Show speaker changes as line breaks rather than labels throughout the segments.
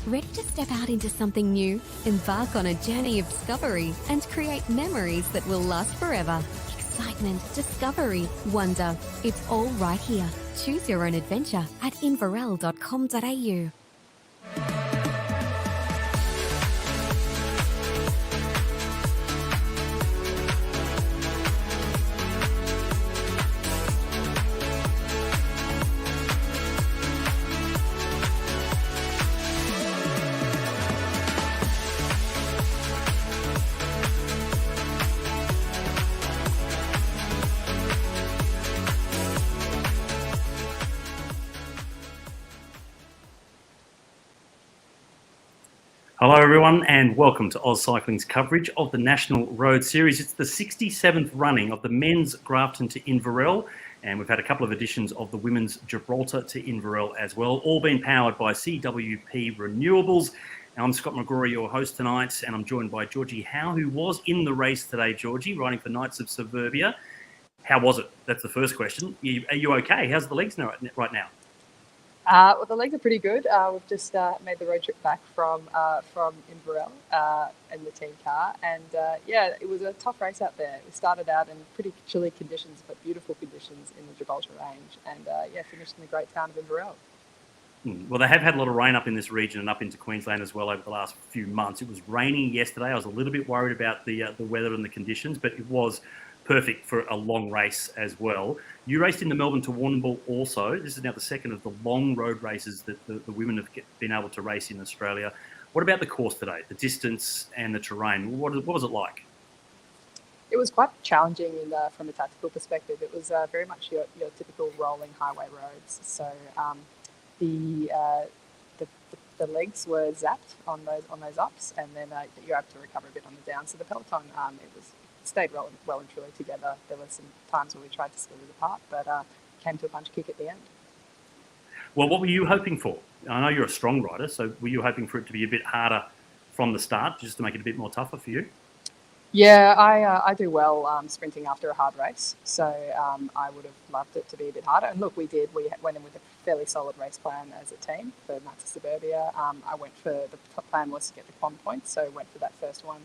Ready to step out into something new? Embark on a journey of discovery and create memories that will last forever. Excitement, discovery, wonder. It's all right here. Choose your own adventure at inverell.com.au.
Hello everyone and welcome to Oz Cycling's coverage of the National Road Series. It's the 67th running of the men's Grafton to Inverell, and we've had a couple of editions of the women's Gibraltar to Inverell as well, all being powered by CWP Renewables. Now, I'm Scott McGrory, your host tonight, and I'm joined by Georgie Howe, who was in the race today, Georgie, riding for Knights of Suburbia. How was it? That's the first question. Are you okay? How's the legs right now?
Well, the legs are pretty good. We've just made the road trip back from Inverell in the team car, and it was a tough race out there. We started out in pretty chilly conditions, but beautiful conditions in the Gibraltar Range, and finished in the great town of Inverell.
Well, they have had a lot of rain up in this region and up into Queensland as well over the last few months. It was raining yesterday. I was a little bit worried about the weather and the conditions, but it was perfect for a long race as well. You raced in the Melbourne to Warrnambool also. This is now the second of the long road races that the women have been able to race in Australia. What about the course today, the distance and the terrain? What was it like?
It was quite challenging from a tactical perspective. It was very much your typical rolling highway roads. So the legs were zapped on those ups, and then you're able to recover a bit on the down. So the peloton, it stayed well and truly together. There were some times where we tried to split it apart, but came to a punch kick at the end.
Well, what were you hoping for? I know you're a strong rider, so were you hoping for it to be a bit harder from the start, just to make it a bit more tougher for you?
Yeah, I do well sprinting after a hard race, so I would have loved it to be a bit harder. And look, we did. We went in with a fairly solid race plan as a team for Knights of Suburbia. I went for the plan was to get the quad points, so went for that first one.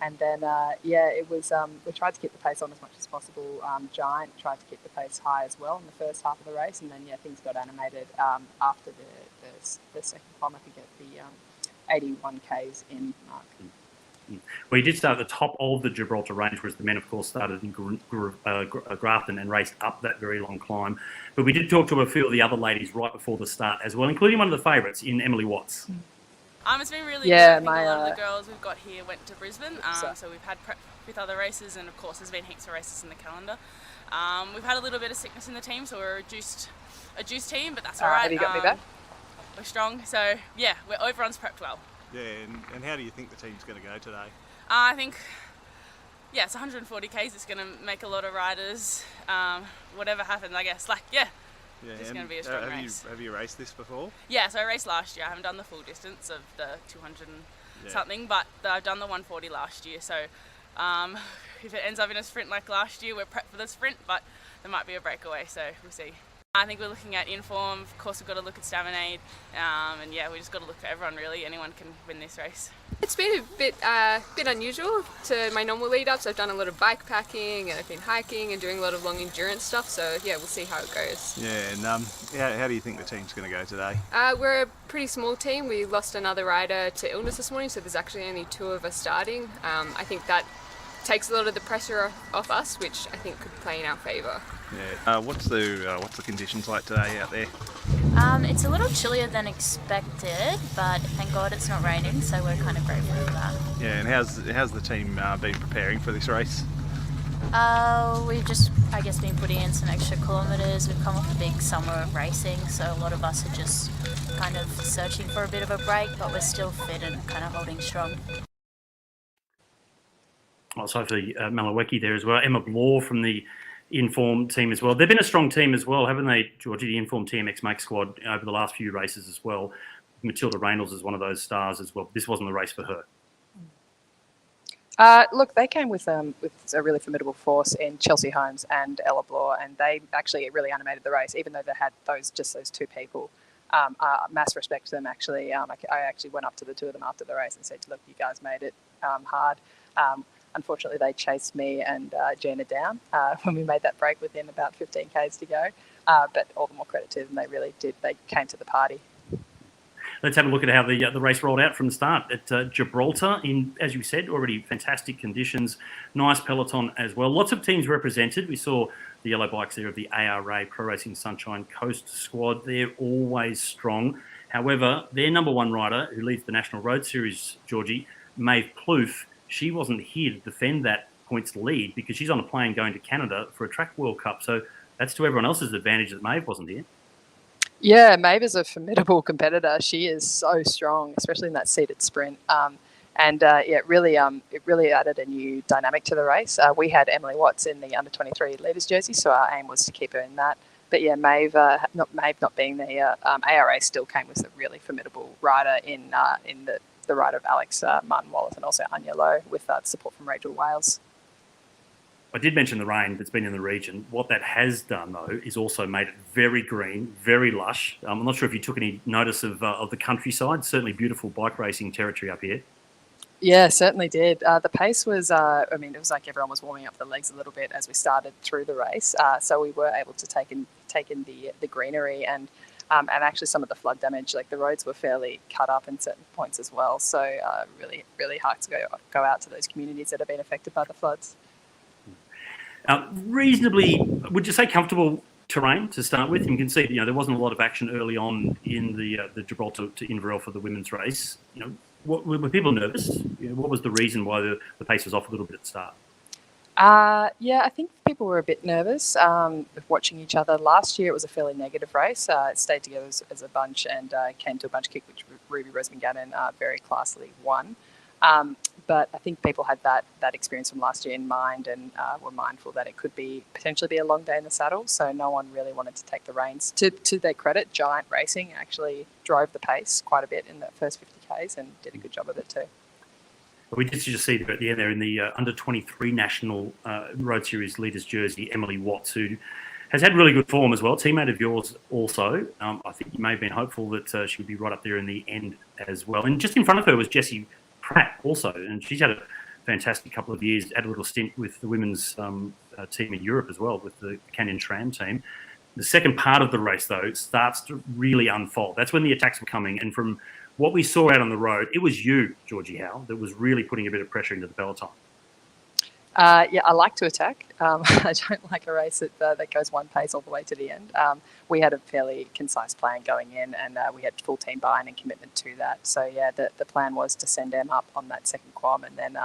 And then, it was, we tried to keep the pace on as much as possible. Giant tried to keep the pace high as well in the first half of the race. And then, things got animated after the second climb. I think at the 81 Ks in mark.
Well, you did start at the top of the Gibraltar Range, whereas the men, of course, started in Grafton and raced up that very long climb. But we did talk to a few of the other ladies right before the start as well, including one of the favourites in Emily Watts.
It's been really good. I think a lot of the girls we've got here went to Brisbane, so we've had prep with other races, and of course there's been heaps of races in the calendar. We've had a little bit of sickness in the team, so we're a juiced team, but that's all right.
Have you got me back?
We're strong, so everyone's prepped well.
Yeah, and how do you think the team's going to go today?
I think, it's 140 Ks. It's going to make a lot of riders. Whatever happens, I guess. It's going to be a strong race.
Have you raced this before?
Yeah, so I raced last year. I haven't done the full distance of the 200 and something, but I've done the 140 last year. So if it ends up in a sprint like last year, we're prepped for the sprint, but there might be a breakaway, so we'll see. I think we're looking at inform. Of course, we've got to look at Staminade, and we just got to look for everyone really. Anyone can win this race.
It's been a bit unusual to my normal lead-ups. I've done a lot of bike packing, and I've been hiking and doing a lot of long endurance stuff. So we'll see how it goes.
Yeah, and how do you think the team's going to go today?
We're a pretty small team. We lost another rider to illness this morning, so there's actually only 2 of us starting. I think that takes a lot of the pressure off us, which I think could play in our favour.
Yeah. What's the conditions like today out there?
It's a little chillier than expected, but thank God it's not raining, so we're kind of grateful for that.
Yeah, and how's the team been preparing for this race?
We've just, been putting in some extra kilometres. We've come off a big summer of racing, so a lot of us are just kind of searching for a bit of a break, but we're still fit and kind of holding strong.
Well, Sophie Malawecki there as well. Emma Bloor from the Inform team as well. They've been a strong team as well, haven't they, Georgie? The Inform TMX Make squad over the last few races as well. Matilda Reynolds is one of those stars as well. This wasn't the race for her.
Look, they came with a really formidable force in Chelsea Holmes and Ella Bloor, and they actually really animated the race, even though they had those 2 people. mass respect to them, actually. I actually went up to the two of them after the race and said, look, you guys made it hard. Unfortunately, they chased me and Gina down when we made that break within about 15 Ks to go. But all the more credit to them, they really did. They came to the party.
Let's have a look at how the race rolled out from the start at Gibraltar. In, as you said, already fantastic conditions, nice peloton as well. Lots of teams represented. We saw the yellow bikes there of the ARA Pro Racing Sunshine Coast squad. They're always strong. However, their number one rider, who leads the National Road Series, Georgie, Maeve Plouffe, she wasn't here to defend that points lead because she's on a plane going to Canada for a Track World Cup. So that's to everyone else's advantage that Maeve wasn't here.
Yeah, Maeve is a formidable competitor. She is so strong, especially in that seated sprint. It really added a new dynamic to the race. We had Emily Watts in the under 23 leaders jersey, so our aim was to keep her in that. But yeah, Maeve not being there, ARA still came with a really formidable rider in the rider of Alex Martin Wallace and also Anya Lowe with support from Rachel Wales.
I did mention the rain that's been in the region. What that has done, though, is also made it very green, very lush. I'm not sure if you took any notice of the countryside. Certainly beautiful bike racing territory up here.
Yeah, certainly did. The pace was, it was like everyone was warming up the legs a little bit as we started through the race. So we were able to take in the greenery and actually some of the flood damage. Like the roads were fairly cut up in certain points as well. So really, really hard to go out to those communities that have been affected by the floods.
Reasonably, would you say comfortable terrain to start with? You can see, there wasn't a lot of action early on in the Gibraltar to Inverell for the women's race. Were people nervous? What was the reason why the pace was off a little bit at the start?
I think people were a bit nervous watching each other. Last year it was a fairly negative race. It stayed together as a bunch and came to a bunch kick, which Ruby Roseman-Gannon very classily won. But I think people had that experience from last year in mind and were mindful that it could potentially be a long day in the saddle. So no one really wanted to take the reins. To their credit, Giant Racing actually drove the pace quite a bit in the first 50 Ks and did a good job of it too.
We did just see at the end there in the under 23 National Road Series leaders jersey, Emily Watts, who has had really good form as well. Teammate of yours also. I think you may have been hopeful that she would be right up there in the end as well. And just in front of her was Jessie Pratt also, and she's had a fantastic couple of years, had a little stint with the women's team in Europe as well, with the Canyon Tram team. The second part of the race, though, starts to really unfold. That's when the attacks were coming, and from what we saw out on the road, it was you, Georgie Howe, that was really putting a bit of pressure into the peloton.
I like to attack. I don't like a race that goes one pace all the way to the end. We had a fairly concise plan going in, and we had full team buy-in and commitment to that. So yeah, the plan was to send them up on that second quam, and then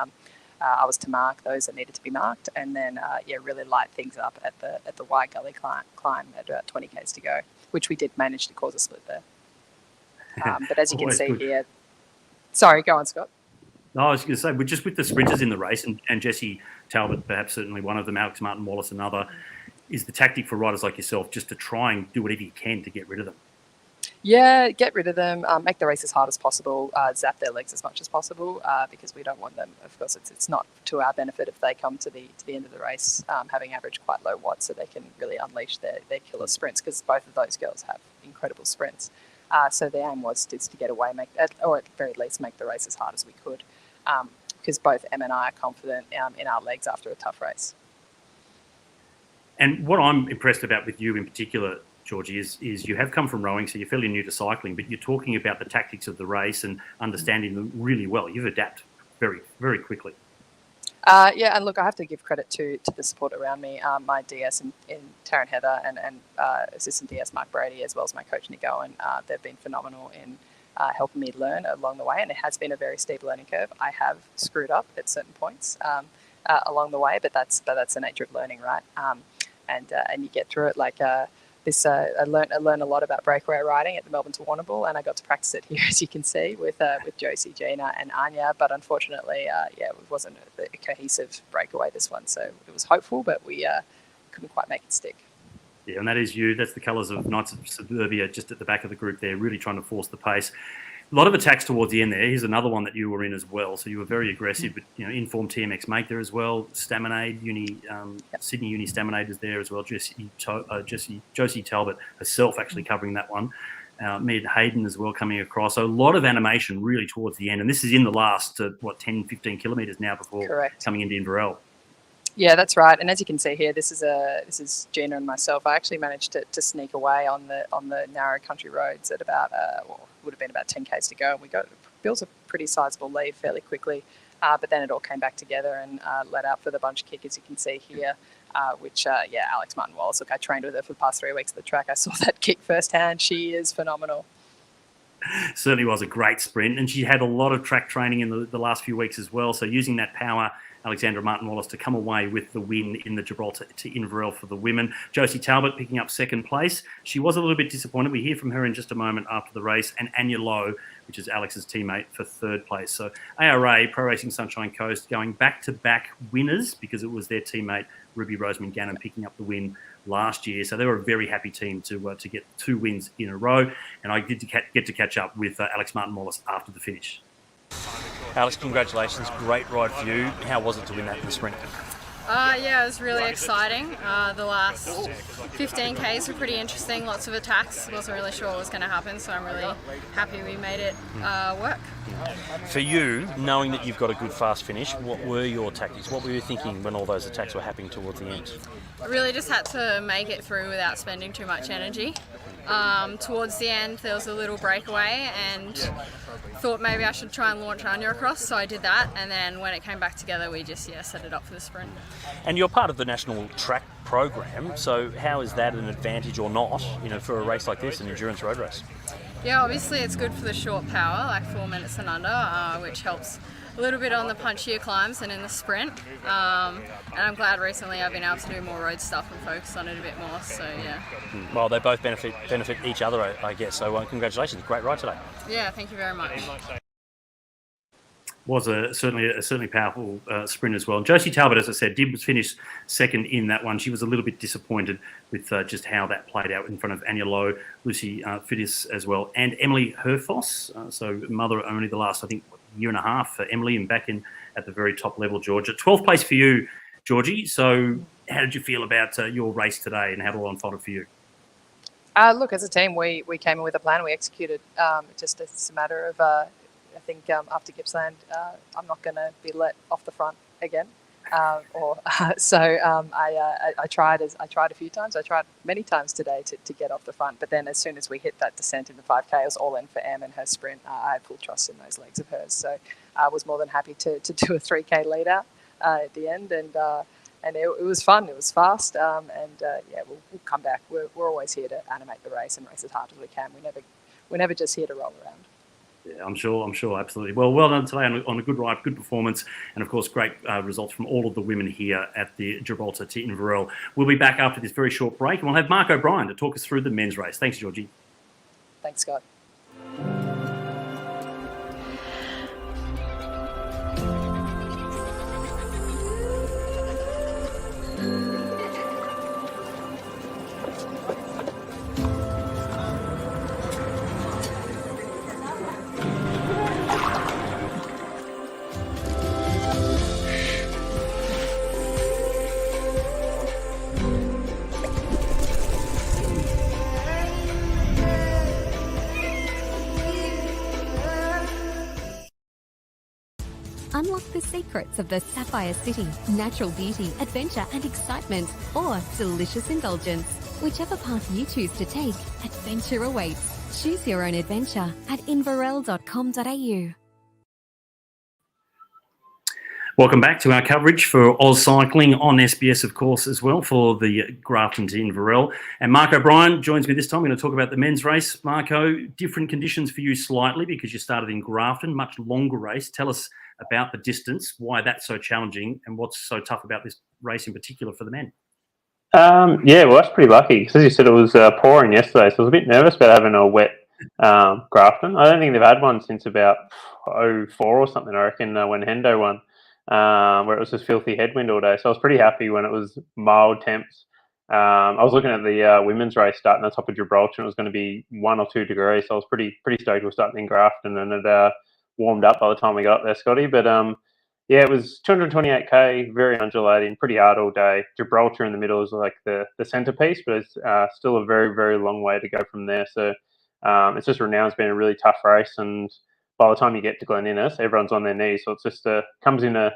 I was to mark those that needed to be marked, and then really light things up at the wide gully climb at about 20 Ks to go, which we did manage to cause a split there. But as you can see here, sorry, go on, Scott.
No, I was going to say, we're just with the sprinters in the race, and Jessie Talbot, perhaps certainly one of them, Alex Martin Wallace another, is the tactic for riders like yourself just to try and do whatever you can to get rid of them?
Yeah, get rid of them, make the race as hard as possible, zap their legs as much as possible, because we don't want them. Of course, it's not to our benefit if they come to the end of the race having averaged quite low watts, so they can really unleash their killer sprints, because both of those girls have incredible sprints. So the aim was to get away, or at the very least make the race as hard as we could, because both Em and I are confident in our legs after a tough race.
And what I'm impressed about with you in particular, Georgie, is you have come from rowing, so you're fairly new to cycling, but you're talking about the tactics of the race and understanding them really well. You've adapted very, very quickly.
And look, I have to give credit to the support around me. My DS in Taryn Heather and assistant DS Mark Brady, as well as my coach Nick Owen. They've been phenomenal in helping me learn along the way, and it has been a very steep learning curve. I have screwed up at certain points along the way, but that's the nature of learning, right? And you get through it. Like I learned a lot about breakaway riding at the Melbourne to Warrnambool, and I got to practice it here, as you can see, with Josie, Gina, and Anya. But unfortunately, it wasn't a cohesive breakaway this one. So it was hopeful, but we couldn't quite make it stick.
Yeah, and that is you. That's the colours of Knights of Suburbia, just at the back of the group there, really trying to force the pace. A lot of attacks towards the end there. Here's another one that you were in as well. So you were very aggressive, but informed TMX mate there as well. Staminade, Sydney Uni Staminade is there as well. Josie Talbot herself actually covering that one. Mid Hayden as well coming across. So a lot of animation really towards the end. And this is in the last, 10, 15 kilometres now before coming into Inverell.
Yeah, that's right. And as you can see here, this is Gina and myself. I actually managed to sneak away on the narrow country roads at about would have been about 10 k's to go, and we built a pretty sizable lead fairly quickly. But then it all came back together and let out for the bunch kick, as you can see here. Which Alex Martin Wallace. Look, I trained with her for the past 3 weeks at the track. I saw that kick firsthand. She is phenomenal.
Certainly was a great sprint, and she had a lot of track training in the last few weeks as well. So using that power, Alexandra Martin Wallace to come away with the win in the Gibraltar to Inverell for the women. Josie Talbot picking up second place. She was a little bit disappointed. We hear from her in just a moment after the race. And Anya Lowe, which is Alex's teammate, for third place. So ARA, Pro Racing Sunshine Coast, going back-to-back winners because it was their teammate Ruby Roseman Gannon picking up the win last year. So they were a very happy team to get 2 wins in a row. And I did get to catch up with Alex Martin Wallace after the finish.
Alex, congratulations. Great ride for you. How was it to win that in the sprint?
Yeah, it was really exciting. The last 15 Ks were pretty interesting, lots of attacks. Wasn't really sure what was going to happen, so I'm really happy we made it work.
For you, knowing that you've got a good fast finish, what were your tactics? What were you thinking when all those attacks were happening towards the end?
I really just had to make it through without spending too much energy. Towards the end, there was a little breakaway and thought maybe I should try and launch Anya across, so I did that, and then when it came back together, we just set it up for the sprint.
And you're part of the national track program, so how is that an advantage or not, for a race like this, an endurance road race?
Yeah, obviously it's good for the short power, like 4 minutes and under, which helps a little bit on the punchier climbs and in the sprint. And I'm glad recently I've been able to do more road stuff and focus on it a bit more, so yeah.
Well, they both benefit each other, I guess, so congratulations. Great ride today.
Yeah, thank you very much.
Was certainly powerful sprint as well. And Josie Talbot, as I said, did finish second in that one. She was a little bit disappointed with just how that played out in front of Anya Lowe, Lucy Fidis as well, and Emily Herfoss. So mother only the last, I think, year and a half for Emily, and back in at the very top level, Georgia. 12th place for you, Georgie. So how did you feel about your race today, and how it all unfolded for you?
Look, as a team, we came in with a plan. We executed. Just it's a matter of, I think after Gippsland, I'm not going to be let off the front again. I tried a few times. I tried many times today to get off the front. But then as soon as we hit that descent in the 5K, it was all in for Em and her sprint. I had full trust in those legs of hers. So I was more than happy to do a 3K lead out at the end. And it was fun. It was fast. We'll come back. We're always here to animate the race and race as hard as we can. We're never just here to roll around.
Yeah, I'm sure, absolutely. Well done today on a good ride, good performance, and of course, great results from all of the women here at the Gibraltar to Inverell. We'll be back after this very short break, and we'll have Mark O'Brien to talk us through the men's race. Thanks, Georgie.
Thanks, Scott.
Unlock the secrets of the Sapphire City, natural beauty, adventure and excitement, or delicious indulgence. Whichever path you choose to take, adventure awaits. Choose your own adventure at inverell.com.au.
Welcome back to our coverage for Oz Cycling on SBS, of course, as well, for the Grafton to Inverell. And Mark O'Brien joins me this time. We're going to talk about the men's race. Marco, different conditions for you slightly because you started in Grafton, much longer race. Tell us about the distance, why that's so challenging, and what's so tough about this race in particular for the men.
Well, that's pretty lucky because, as you said, it was pouring yesterday, so I was a bit nervous about having a wet Grafton. I don't think they've had one since about 2004 or something, I reckon, when Hendo won. Where it was just filthy headwind all day. So I was pretty happy when it was mild temps. I was looking at the women's race starting on top of Gibraltar, and it was going to be 1 or 2 degrees. So I was pretty stoked we were starting in Grafton, and it warmed up by the time we got there, Scotty. But it was 228k, very undulating, pretty hard all day. Gibraltar in the middle is like the centerpiece, but it's still a very, very long way to go from there. So It's just renowned as being a really tough race, and by the time you get to Glen Innes, everyone's on their knees. So it's just comes in a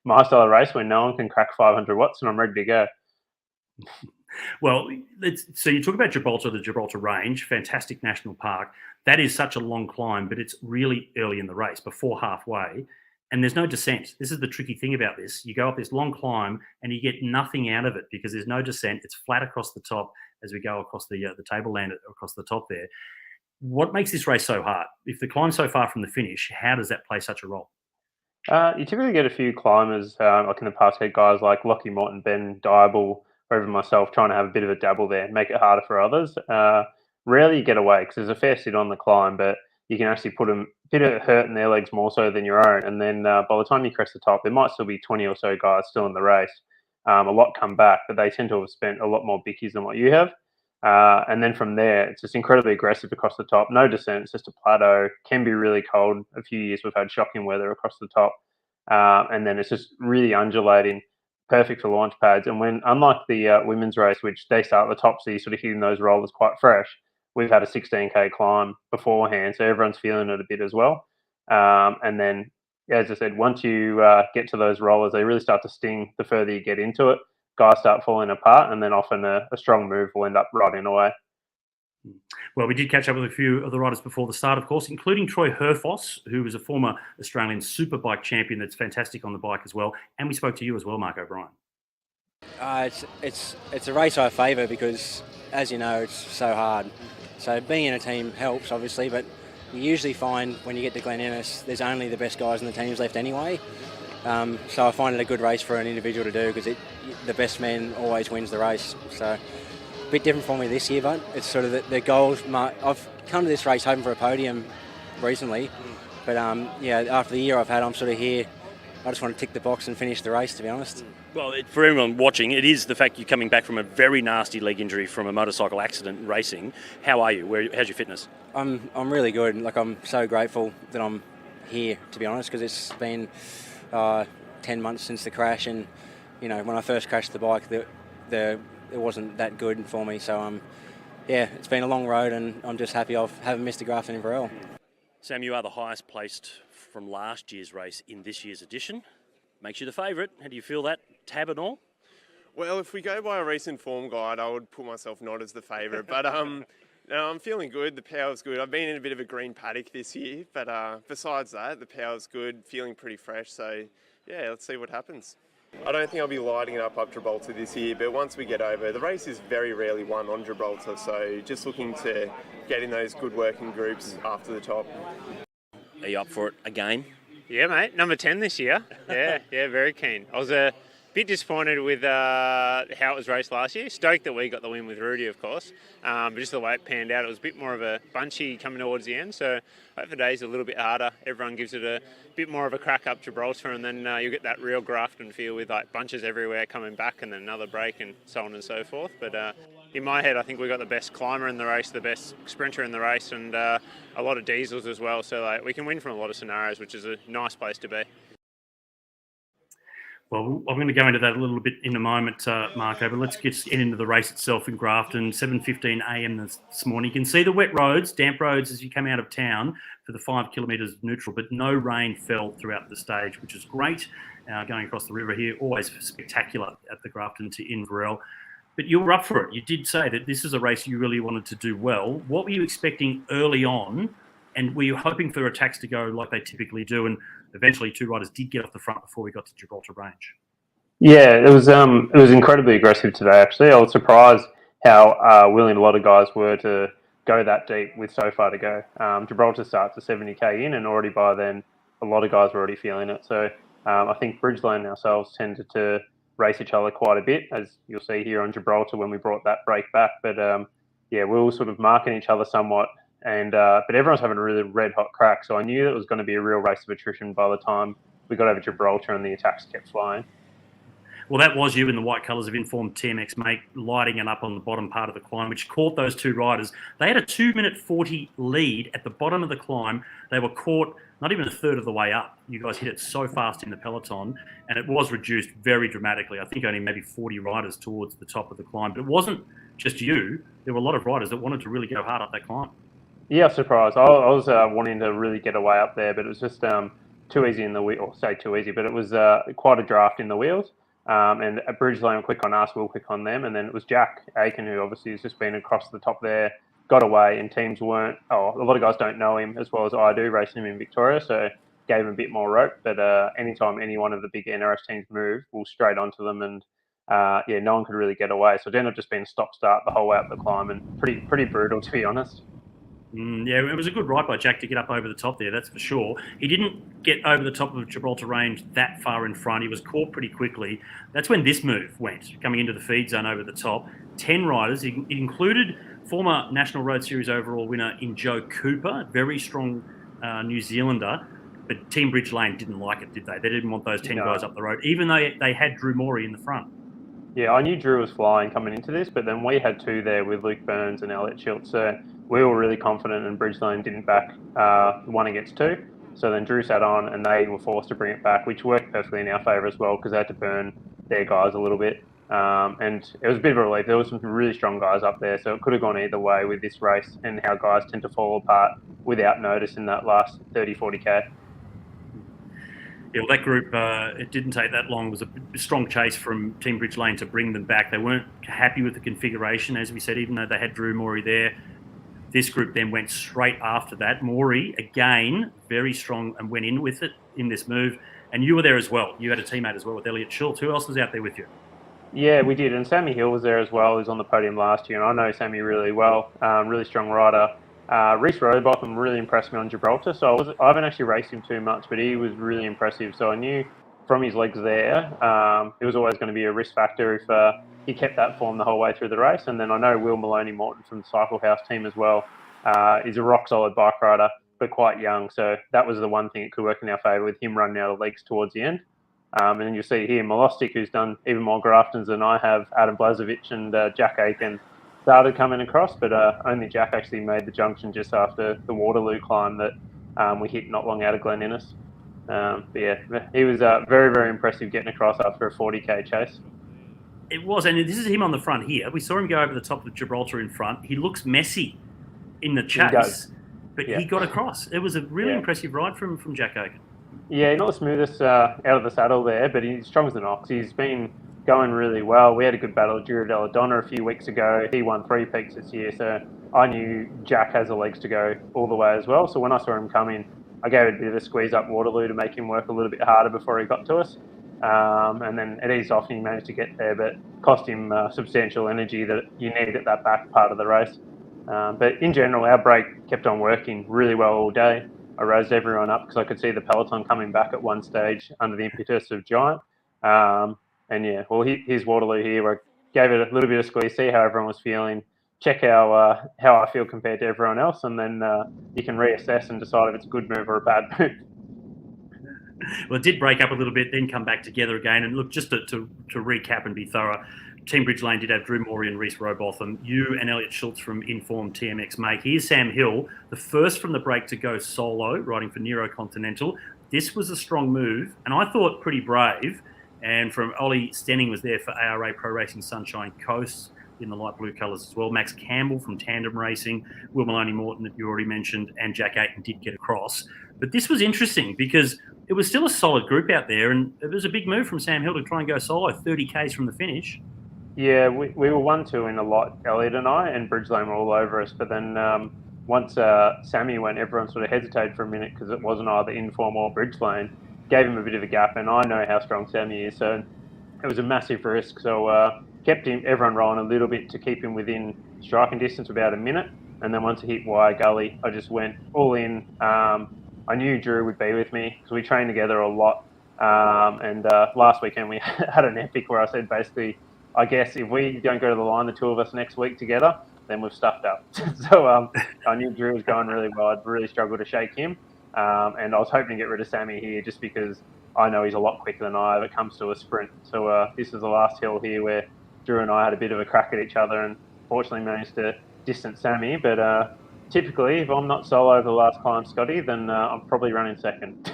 my style of race where no one can crack 500 watts, and I'm ready to go.
Well, so you talk about Gibraltar, the Gibraltar Range, fantastic national park. That is such a long climb, but it's really early in the race, before halfway, and there's no descent. This is the tricky thing about this. You go up this long climb and you get nothing out of it because there's no descent. It's flat across the top as we go across the tableland across the top there. What makes this race so hard? If the climb's so far from the finish, how does that play such a role?
You typically get a few climbers, like in the past, had guys like Lockie Morton, Ben Diable, or even myself, trying to have a bit of a dabble there, make it harder for others. Rarely you get away because there's a fair sit on the climb, but you can actually put them a bit of hurt in their legs more so than your own. And then by the time you crest the top, there might still be 20 or so guys still in the race. A lot come back, but they tend to have spent a lot more bickies than what you have. And then from there, it's just incredibly aggressive across the top. No descent, it's just a plateau. Can be really cold. A few years we've had shocking weather across the top. And then it's just really undulating, perfect for launch pads. And when, unlike the women's race, which they start at the top, so you're sort of hitting those rollers quite fresh, we've had a 16K climb beforehand, so everyone's feeling it a bit as well. And then, as I said, once you get to those rollers, they really start to sting the further you get into it. Guys start falling apart, and then often a strong move will end up riding away.
Well, we did catch up with a few of the riders before the start, of course, including Troy Herfoss, who was a former Australian superbike champion that's fantastic on the bike as well. And we spoke to you as well, Mark O'Brien.
It's a race I favour because, as you know, it's so hard. So being in a team helps, obviously, but you usually find when you get to Glen Innes, there's only the best guys in the teams left anyway. So I find it a good race for an individual to do because the best man always wins the race. So a bit different for me this year, but it's sort of the goals. I've come to this race hoping for a podium recently, but after the year I've had, I'm sort of here. I just want to tick the box and finish the race, to be honest.
Well, for everyone watching, it is the fact you're coming back from a very nasty leg injury from a motorcycle accident racing. How are you? How's your fitness?
I'm really good. Like, I'm so grateful that I'm here, to be honest, because it's been 10 months since the crash, and when I first crashed the bike, it wasn't that good for me. So it's been a long road, and I'm just happy I haven't missed a Grafton in Inverell.
Sam, you are the highest placed from last year's race in this year's edition. Makes you the favourite. How do you feel that, tab and all?
Well, if we go by a recent form guide, I would put myself not as the favourite, but no, I'm feeling good. The power's good. I've been in a bit of a green paddock this year, but besides that, the power's good, feeling pretty fresh. So, yeah, let's see what happens. I don't think I'll be lighting it up Gibraltar this year, but once we get over, the race is very rarely won on Gibraltar, so just looking to get in those good working groups after the top.
Are you up for it again?
Yeah, mate. Number 10 this year. Yeah, very keen. I was a bit disappointed with how it was raced last year. Stoked that we got the win with Rudy, of course. But just the way it panned out, it was a bit more of a bunchy coming towards the end. So hope the day's a little bit harder. Everyone gives it a bit more of a crack up Gibraltar, and then you'll get that real Grafton feel with like bunches everywhere coming back and then another break and so on and so forth. But in my head, I think we got the best climber in the race, the best sprinter in the race, and a lot of diesels as well. So we can win from a lot of scenarios, which is a nice place to be.
Well, I'm going to go into that a little bit in a moment, Marco, but let's get into the race itself in Grafton, 7:15 a.m. this morning. You can see the wet roads, damp roads as you come out of town for the 5 kilometres neutral, but no rain fell throughout the stage, which is great. Going across the river here, always spectacular at the Grafton to Inverell. But you were up for it. You did say that this is a race you really wanted to do well. What were you expecting early on? And were you hoping for attacks to go like they typically do? And eventually 2 riders did get off the front before we got to Gibraltar Range.
Yeah, it was incredibly aggressive today, actually. I was surprised how willing a lot of guys were to go that deep with so far to go. Gibraltar starts at 70k in, and already by then, a lot of guys were already feeling it. So I think Bridgeland and ourselves tended to race each other quite a bit, as you'll see here on Gibraltar when we brought that break back. But we were sort of marking each other somewhat. And but everyone's having a really red hot crack, so I knew it was going to be a real race of attrition by the time we got over Gibraltar and the attacks kept flying.
Well, that was you in the white colours of Informed TMX, mate, lighting it up on the bottom part of the climb, which caught those 2 riders. They had a 2-minute 40 lead at the bottom of the climb. They were caught not even a third of the way up. You guys hit it so fast in the peloton, and it was reduced very dramatically. I think only maybe 40 riders towards the top of the climb. But it wasn't just you. There were a lot of riders that wanted to really go hard up that climb.
Yeah, surprised. I was wanting to really get away up there, but it was just too easy in the wheel. Or say too easy, but it was quite a draft in the wheels. And at Bridgelane were quick on us, we'll quick on them. And then it was Jack Aiken, who obviously has just been across the top there, got away, and teams weren't. Oh, a lot of guys don't know him as well as I do, racing him in Victoria, so gave him a bit more rope. But anytime any one of the big NRS teams move, we'll straight onto them, and no one could really get away. So it ended up just being stop-start the whole way up the climb, and pretty brutal, to be honest.
Yeah, it was a good ride by Jack to get up over the top there, that's for sure. He didn't get over the top of Gibraltar Range that far in front. He was caught pretty quickly. That's when this move went, coming into the feed zone over the top. 10 riders. It included former National Road Series overall winner in Joe Cooper, very strong New Zealander. But Team Bridgelane didn't like it, did they? They didn't want those 10 guys up the road, even though they had Drew Morey in the front.
Yeah, I knew Drew was flying coming into this, but then we had two there with Luke Burns and Elliot Schultz. So we were really confident, and Bridgelane didn't back 1 against 2. So then Drew sat on, and they were forced to bring it back, which worked perfectly in our favour as well, because they had to burn their guys a little bit. And it was a bit of a relief. There were some really strong guys up there, so it could have gone either way with this race and how guys tend to fall apart without notice in that last 30, 40K.
Yeah, well, that group, it didn't take that long. It was a strong chase from Team Bridgelane to bring them back. They weren't happy with the configuration, as we said, even though they had Drew Morey there. This group then went straight after that. Morey, again, very strong and went in with it in this move. And you were there as well. You had a teammate as well with Elliot Schultz. Who else was out there with you?
Yeah, we did. And Sammy Hill was there as well. He was on the podium last year, and I know Sammy really well. Really strong rider. Reece Robotham really impressed me on Gibraltar. So I haven't actually raced him too much, but he was really impressive. So I knew from his legs there, it was always going to be a risk factor if he kept that form the whole way through the race. And then I know Will Maloney Morton from the Cycle House team as well. He's a rock solid bike rider, but quite young. So that was the one thing that could work in our favour with him running out of legs towards the end. And then you'll see here Molostic, who's done even more Graftons than I have, Adam Blazovic and Jack Aiken started coming across, but only Jack actually made the junction just after the Waterloo climb that we hit not long out of Glen Innes. But yeah, he was very, very impressive getting across after a 40k chase.
It was, and this is him on the front here. We saw him go over the top of Gibraltar in front. He looks messy in the chase, but he got across. It was a really impressive ride from Jack Aiken.
Yeah, not the smoothest out of the saddle there, but he's strong as an ox. He's been going really well. We had a good battle with Drew Della a few weeks ago. He won 3 peaks this year, so I knew Jack has the legs to go all the way as well. So when I saw him coming, I gave it a bit of a squeeze up Waterloo to make him work a little bit harder before he got to us. And then it eased off and he managed to get there, but cost him substantial energy that you need at that back part of the race. But in general, our brake kept on working really well all day. I raised everyone up because I could see the peloton coming back at one stage under the impetus of Giant. And yeah, well, here's Waterloo here. Where I gave it a little bit of squeeze, see how everyone was feeling, check how I feel compared to everyone else, and then you can reassess and decide if it's a good move or a bad move.
Well, it did break up a little bit, then come back together again. And look, just to recap and be thorough, Team Bridgelane did have Drew Morey and Reece Robotham, you and Elliot Schultz from Informed TMX Make. Here's Sam Hill, the first from the break to go solo, riding for Nero Continental. This was a strong move, and I thought pretty brave. And from Ollie Stenning was there for ARA Pro Racing Sunshine Coast in the light blue colours as well. Max Campbell from Tandem Racing, Will Maloney Morton that you already mentioned, and Jack Aiken did get across. But this was interesting because it was still a solid group out there, and it was a big move from Sam Hill to try and go solo, 30 Ks from the finish.
Yeah, we were 1-2 in a lot, Elliot and I, and Bridgelane were all over us. But then once Sammy went, everyone sort of hesitated for a minute because it wasn't either Inform or Bridgelane. Gave him a bit of a gap, and I know how strong Sammy is, so it was a massive risk. So kept everyone rolling a little bit to keep him within striking distance, about a minute. And then once he hit Wire Gully, I just went all in. I knew Drew would be with me because we trained together a lot. And last weekend we had an epic where I said basically, I guess if we don't go to the line, the two of us next week together, then we've stuffed up. So I knew Drew was going really well. I'd really struggled to shake him. And I was hoping to get rid of Sammy here just because I know he's a lot quicker than I if it comes to a sprint. So this is the last hill here where Drew and I had a bit of a crack at each other and fortunately managed to distance Sammy. But typically, if I'm not solo over the last climb, Scotty, then I'm probably running second.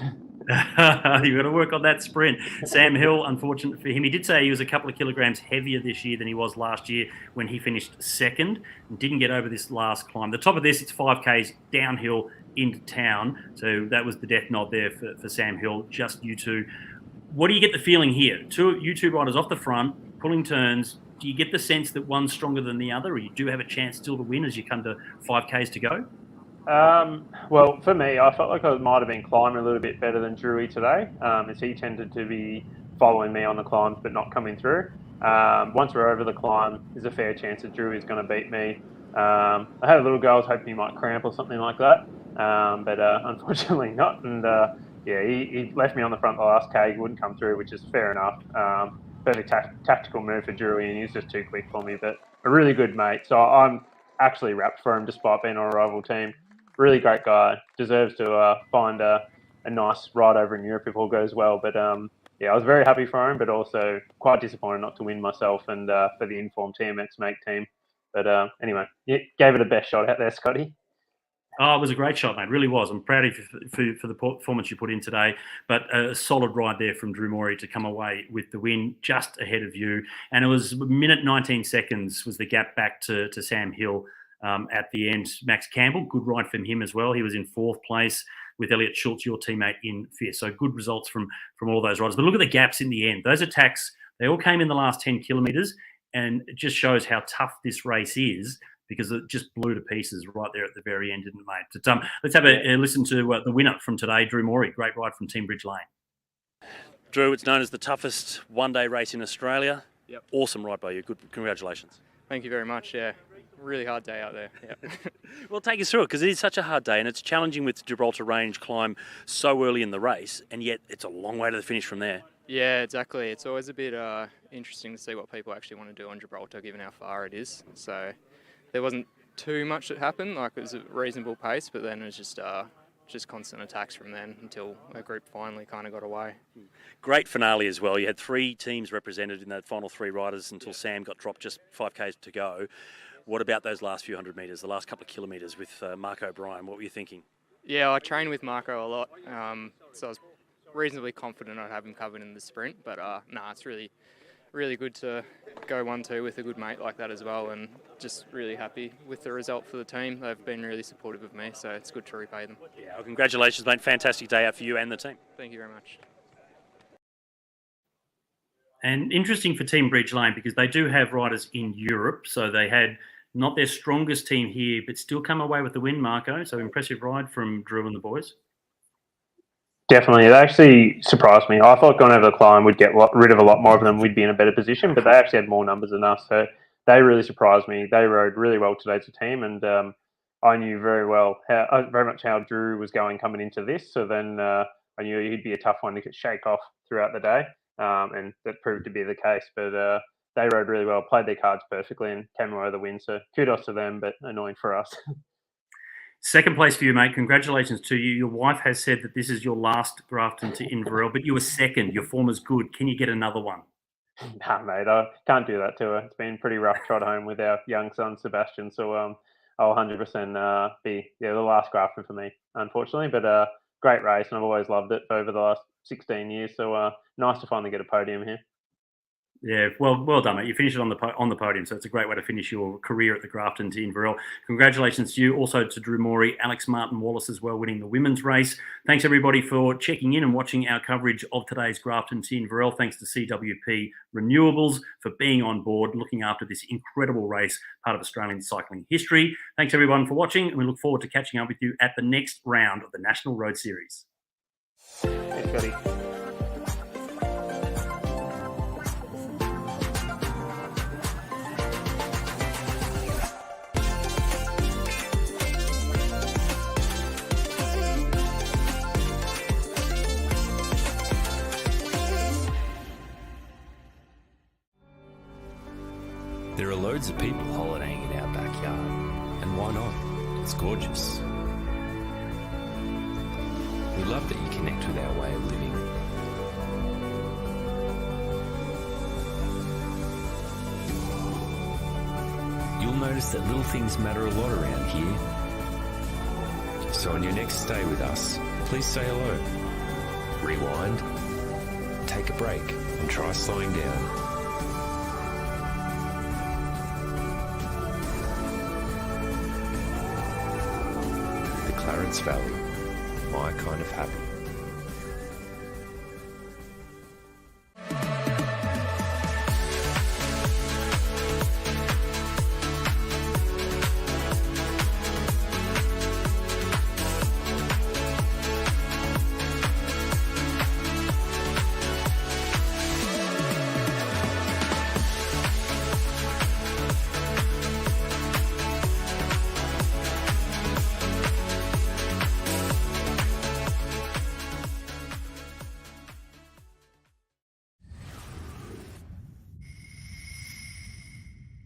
You've got to work on that sprint. Sam Hill, unfortunate for him, he did say he was a couple of kilograms heavier this year than he was last year when he finished second and didn't get over this last climb. The top of this, it's 5Ks downhill into town. So that was the death nod there for Sam Hill, just you two. What do you get the feeling here? You two riders off the front, pulling turns. Do you get the sense that one's stronger than the other, or you do have a chance still to win as you come to 5Ks to go?
Well, for me, I felt like I might have been climbing a little bit better than Drewy today, as he tended to be following me on the climbs but not coming through. Once we're over the climb, there's a fair chance that Drewy is going to beat me. I had a little go, I was hoping he might cramp or something like that, but unfortunately not. And he left me on the front the last K, he wouldn't come through, which is fair enough. Perfect tactical move for Drewy, and he's just too quick for me, but a really good mate. So I'm actually wrapped for him despite being on a rival team. Really great guy, deserves to find a nice ride over in Europe if all goes well. But I was very happy for him, but also quite disappointed not to win myself and for the Inform TMX Make team. But anyway, gave it a best shot out there, Scotty.
Oh, it was a great shot, mate. Really was. I'm proud of you for the performance you put in today. But a solid ride there from Drew Morey to come away with the win just ahead of you. And it was a minute 19 seconds was the gap back to Sam Hill at the end. Max Campbell, good ride from him as well. He was in 4th place with Elliot Schultz, your teammate, in 5th. So good results from all those riders. But look at the gaps in the end. Those attacks, they all came in the last 10 kilometres, and it just shows how tough this race is, because it just blew to pieces right there at the very end, didn't it, mate? But let's have a listen to the winner from today, Drew Morey. Great ride from Team Bridge Lane.
Drew, it's known as the toughest one-day race in Australia.
Yep.
Awesome ride by you. Good, congratulations.
Thank you very much. Yeah, really hard day out there. Yeah.
Well, take us through it, because it is such a hard day, and it's challenging with Gibraltar Range climb so early in the race, and yet it's a long way to the finish from there.
Yeah, exactly. It's always a bit interesting to see what people actually want to do on Gibraltar, given how far it is. So there wasn't too much that happened. Like, it was a reasonable pace, but then it was just constant attacks from then until a group finally kind of got away.
Great finale as well. You had 3 teams represented in that final 3 riders until Sam got dropped just 5Ks to go. What about those last few hundred metres, the last couple of kilometres with Mark O'Brien? What were you thinking?
Yeah, I trained with Marco a lot, so I was reasonably confident I'd have him covered in the sprint. But it's really good to go 1-2 with a good mate like that as well, and just really happy with the result for the team. They've been really supportive of me, so it's good to repay them.
Yeah, well, congratulations, mate. Fantastic day out for you and the team.
Thank you very much.
And interesting for Team Bridge Lane, because they do have riders in Europe, so they had not their strongest team here, but still come away with the win, Marco. So impressive ride from Drew and the boys.
Definitely. It actually surprised me. I thought going over the climb we'd get rid of a lot more of them. We'd be in a better position, but they actually had more numbers than us. So they really surprised me. They rode really well today as a team, and I knew very much how Drew was going coming into this. So then I knew he'd be a tough one to shake off throughout the day, and that proved to be the case. But they rode really well, played their cards perfectly, and came away with the win. So kudos to them, but annoying for us.
Second place for you, mate. Congratulations to you. Your wife has said that this is your last Grafton to Inverell, but you were second. Your form is good. Can you get another one?
Nah, mate, I can't do that to her. It's been pretty rough trot home with our young son, Sebastian. So I'll 100% be the last Grafton for me, unfortunately. But great race, and I've always loved it over the last 16 years. So nice to finally get a podium here.
Yeah, well done, mate. You finished it on the podium, so it's a great way to finish your career at the Grafton to Inverell. Congratulations to you, also to Drew Morey, Alex Martin Wallace as well, winning the women's race. Thanks everybody for checking in and watching our coverage of today's Grafton to Inverell. Thanks to CWP Renewables for being on board, looking after this incredible race, part of Australian cycling history. Thanks everyone for watching, and we look forward to catching up with you at the next round of the National Road Series.
Thanks, buddy.
There are loads of people holidaying in our backyard, and why not? It's gorgeous. We love that you connect with our way of living. You'll notice that little things matter a lot around here. So on your next stay with us, please say hello. Rewind. Take a break and try slowing down. The Clarence Valley. My kind of happy.